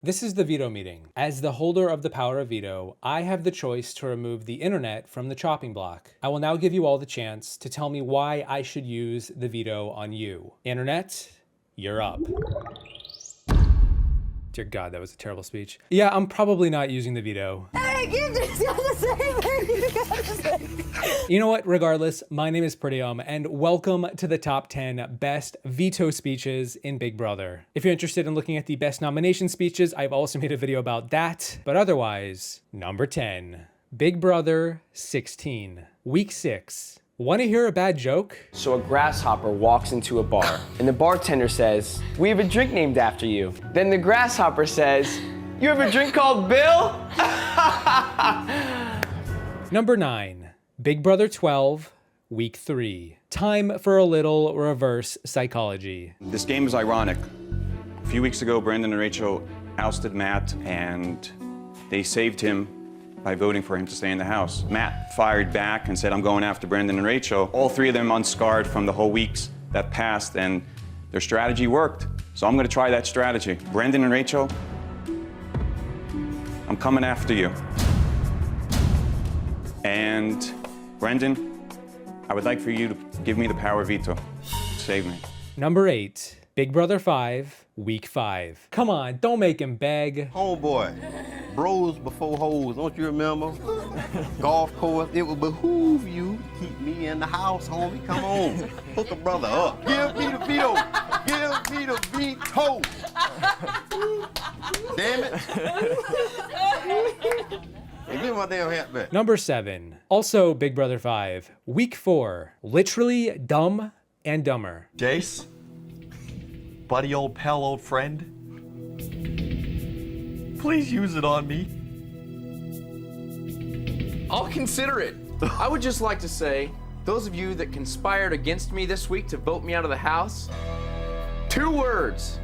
This is the veto meeting. As the holder of the power of veto, I have the choice to remove the internet from the chopping block. I will now give you all the chance to tell me why I should use the veto on you. Internet, you're up. Dear God, that was a terrible speech. Yeah, I'm probably not using the veto. Hey, you just got the same thing you got to say. You know what? Regardless, my name is Peridiam, and welcome to the top 10 best veto speeches in Big Brother. If you're interested in looking at the best nomination speeches, I've also made a video about that. But otherwise, number 10, Big Brother 16, week 6. Want to hear a bad joke? So a grasshopper walks into a bar, and the bartender says, "We have a drink named after you." Then the grasshopper says, "You have a drink called Bill?" Number 9, Big Brother 12, week 3. Time for a little reverse psychology. This game is ironic. A few weeks ago, Brandon and Rachel ousted Matt, and they saved him by voting for him to stay in the house. Matt fired back and said, "I'm going after Brandon and Rachel." All three of them unscarred from the whole weeks that passed, and their strategy worked. So I'm gonna try that strategy. Brandon and Rachel, I'm coming after you. And Brendan, I would like for you to give me the power veto. Save me. Number 8, Big Brother 5, week 5. Come on, don't make him beg. Homeboy, bros before hoes, don't you remember? Golf course, it would behoove you to keep me in the house, homie. Come on, hook a brother up. Give me the veto. Give me the veto. Damn it. Hey, give me my damn hat back. Number 7, also Big Brother 5, week 4. Literally Dumb and Dumber. Jace, buddy, old pal, old friend, please use it on me. I'll consider it. I would just like to say, those of you that conspired against me this week to vote me out of the house, 2 words: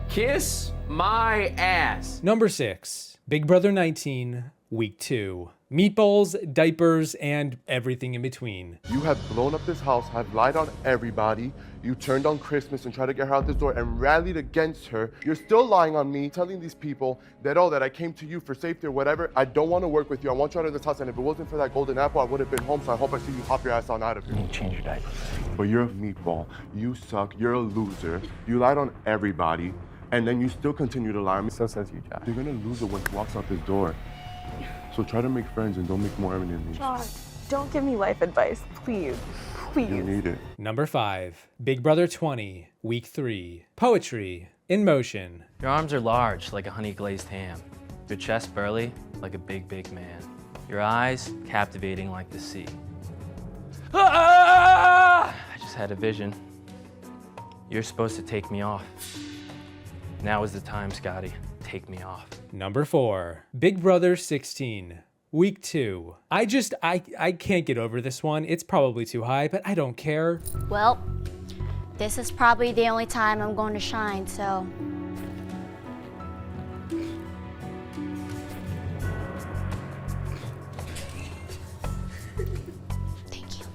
kiss my ass. Number 6, Big Brother 19, week 2. Meatballs, diapers, and everything in between. You have blown up this house, have lied on everybody. You turned on Christmas and tried to get her out this door and rallied against her. You're still lying on me, telling these people that, oh, that I came to you for safety or whatever. I don't want to work with you. I want you out of this house. And if it wasn't for that golden apple, I would have been home. So I hope I see you hop your ass on out of here. You change your diapers. But you're a meatball. You suck. You're a loser. You lied on everybody. And then you still continue to lie on me. So says you, Josh. You're going to lose it when he walks out this door. So try to make friends and don't make more enemies. Josh, don't give me life advice, please. Please. You need it. Number 5, Big Brother 20, week 3. Poetry in motion. Your arms are large, like a honey-glazed ham. Your chest burly, like a big, big man. Your eyes captivating like the sea. I just had a vision. You're supposed to take me off. Now is the time, Scotty. Take me off. Number 4, Big Brother 16, week 2. I can't get over this one. It's probably too high, but I don't care. Well, this is probably the only time I'm going to shine, so. Thank you.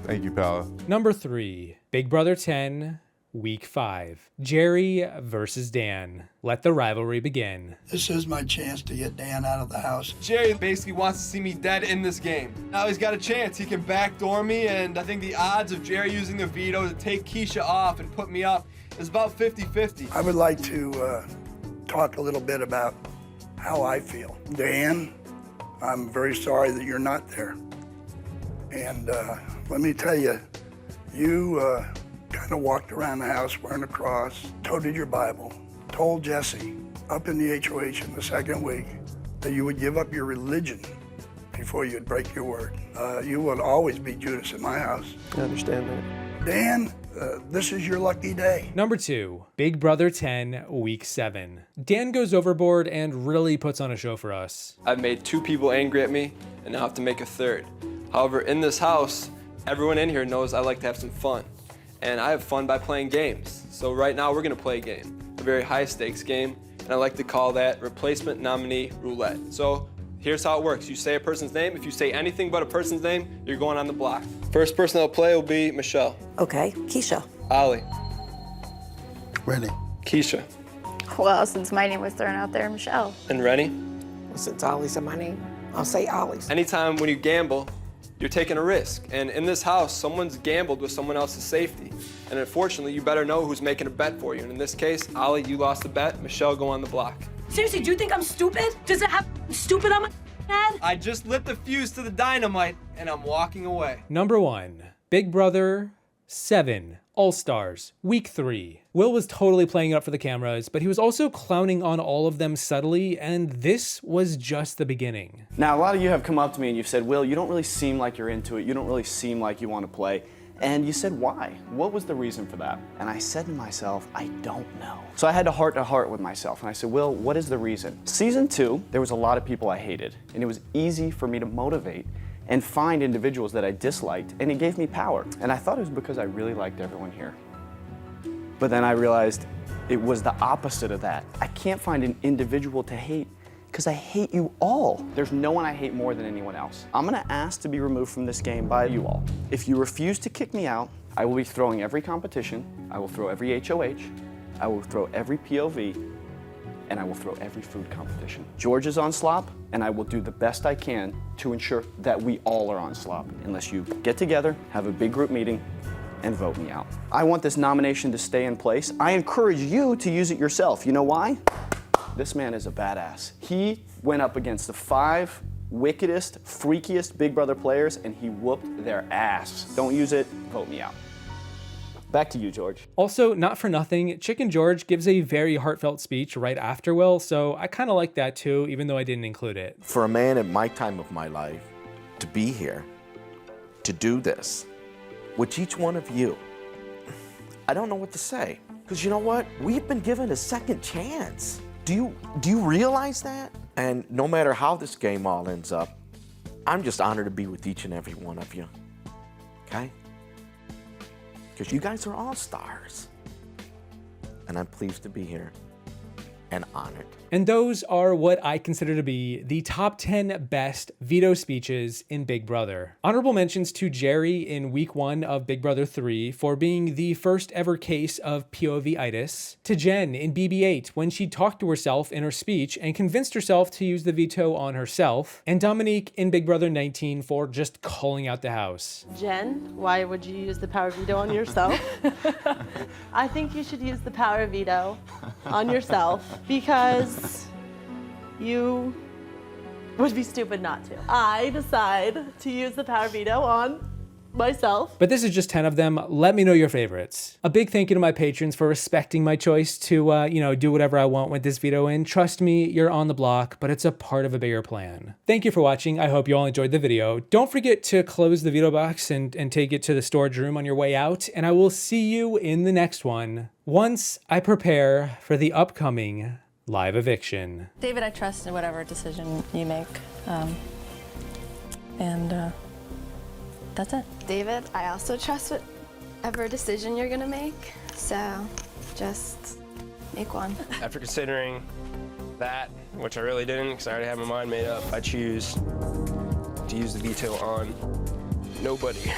Thank you, Paula. Number 3, Big Brother 10, week 5. Jerry versus Dan. Let the rivalry begin. This is my chance to get Dan out of the house. Jerry basically wants to see me dead in this game. Now he's got a chance. He can backdoor me, and I think the odds of Jerry using the veto to take Keisha off and put me up is about 50-50. I would like to talk a little bit about how I feel. Dan, I'm very sorry that you're not there. And let me tell you, you kind of walked around the house wearing a cross, toted your Bible, told Jesse up in the HOH in the second week that you would give up your religion before you'd break your word. You would always be Judas in my house. I understand that. Dan, this is your lucky day. Number 2, Big Brother 10, week 7. Dan goes overboard and really puts on a show for us. I've made 2 people angry at me, and now I have to make a 3rd. However, in this house, everyone in here knows I like to have some fun. And I have fun by playing games. So right now we're gonna play a game, a very high stakes game, and I like to call that replacement nominee roulette. So here's how it works. You say a person's name. If you say anything but a person's name, you're going on the block. First person that'll play will be Michelle. Okay, Keisha. Ollie. Ready. Keisha. Well, since my name was thrown out there, Michelle. And Rennie? Since Ollie said my name, I'll say Ollie's. Anytime when you gamble, you're taking a risk. And in this house, someone's gambled with someone else's safety. And unfortunately, you better know who's making a bet for you. And in this case, Ollie, you lost the bet. Michelle, go on the block. Seriously, do you think I'm stupid? Does it have stupid on my head? I just lit the fuse to the dynamite, and I'm walking away. Number 1, Big Brother 7 All-Stars, Week 3. Will was totally playing it up for the cameras, but he was also clowning on all of them subtly, and this was just the beginning. Now, a lot of you have come up to me and you've said, Will, you don't really seem like you're into it. You don't really seem like you want to play. And you said, why? What was the reason for that? And I said to myself, I don't know. So I had a heart-to-heart with myself, and I said, Will, what is the reason? Season 2, there was a lot of people I hated, and it was easy for me to motivate and find individuals that I disliked, and it gave me power. And I thought it was because I really liked everyone here. But then I realized it was the opposite of that. I can't find an individual to hate because I hate you all. There's no one I hate more than anyone else. I'm gonna ask to be removed from this game by you all. If you refuse to kick me out, I will be throwing every competition, I will throw every HOH, I will throw every POV, and I will throw every food competition. George is on slop, and I will do the best I can to ensure that we all are on slop, unless you get together, have a big group meeting, and vote me out. I want this nomination to stay in place. I encourage you to use it yourself. You know why? This man is a badass. He went up against the 5 wickedest, freakiest Big Brother players, and he whooped their ass. Don't use it, vote me out. Back to you, George. Also, not for nothing, Chicken George gives a very heartfelt speech right after Will, so I kind of like that too, even though I didn't include it. For a man at my time of my life to be here, to do this, with each one of you, I don't know what to say. Because you know what? We've been given a second chance. Do you realize that? And no matter how this game all ends up, I'm just honored to be with each and every one of you, okay? Because you guys are all stars. And I'm pleased to be here and honored. And those are what I consider to be the top 10 best veto speeches in Big Brother. Honorable mentions to Jerry in week 1 of Big Brother 3 for being the first ever case of POV-itis, to Jen in BB8 when she talked to herself in her speech and convinced herself to use the veto on herself, and Dominique in Big Brother 19 for just calling out the house. Jen, why would you use the power veto on yourself? I think you should use the power veto on yourself because you would be stupid not to. I decide to use the power veto on myself. But this is just 10 of them. Let me know your favorites. A big thank you to my patrons for respecting my choice to, do whatever I want with this veto in. Trust me, you're on the block, but it's a part of a bigger plan. Thank you for watching. I hope you all enjoyed the video. Don't forget to close the veto box and take it to the storage room on your way out, and I will see you in the next one once I prepare for the upcoming live eviction. David, I trust in whatever decision you make. That's it. David, I also trust whatever decision you're gonna make, so just make one. After considering that, which I really didn't because I already have my mind made up, I choose to use the veto on nobody.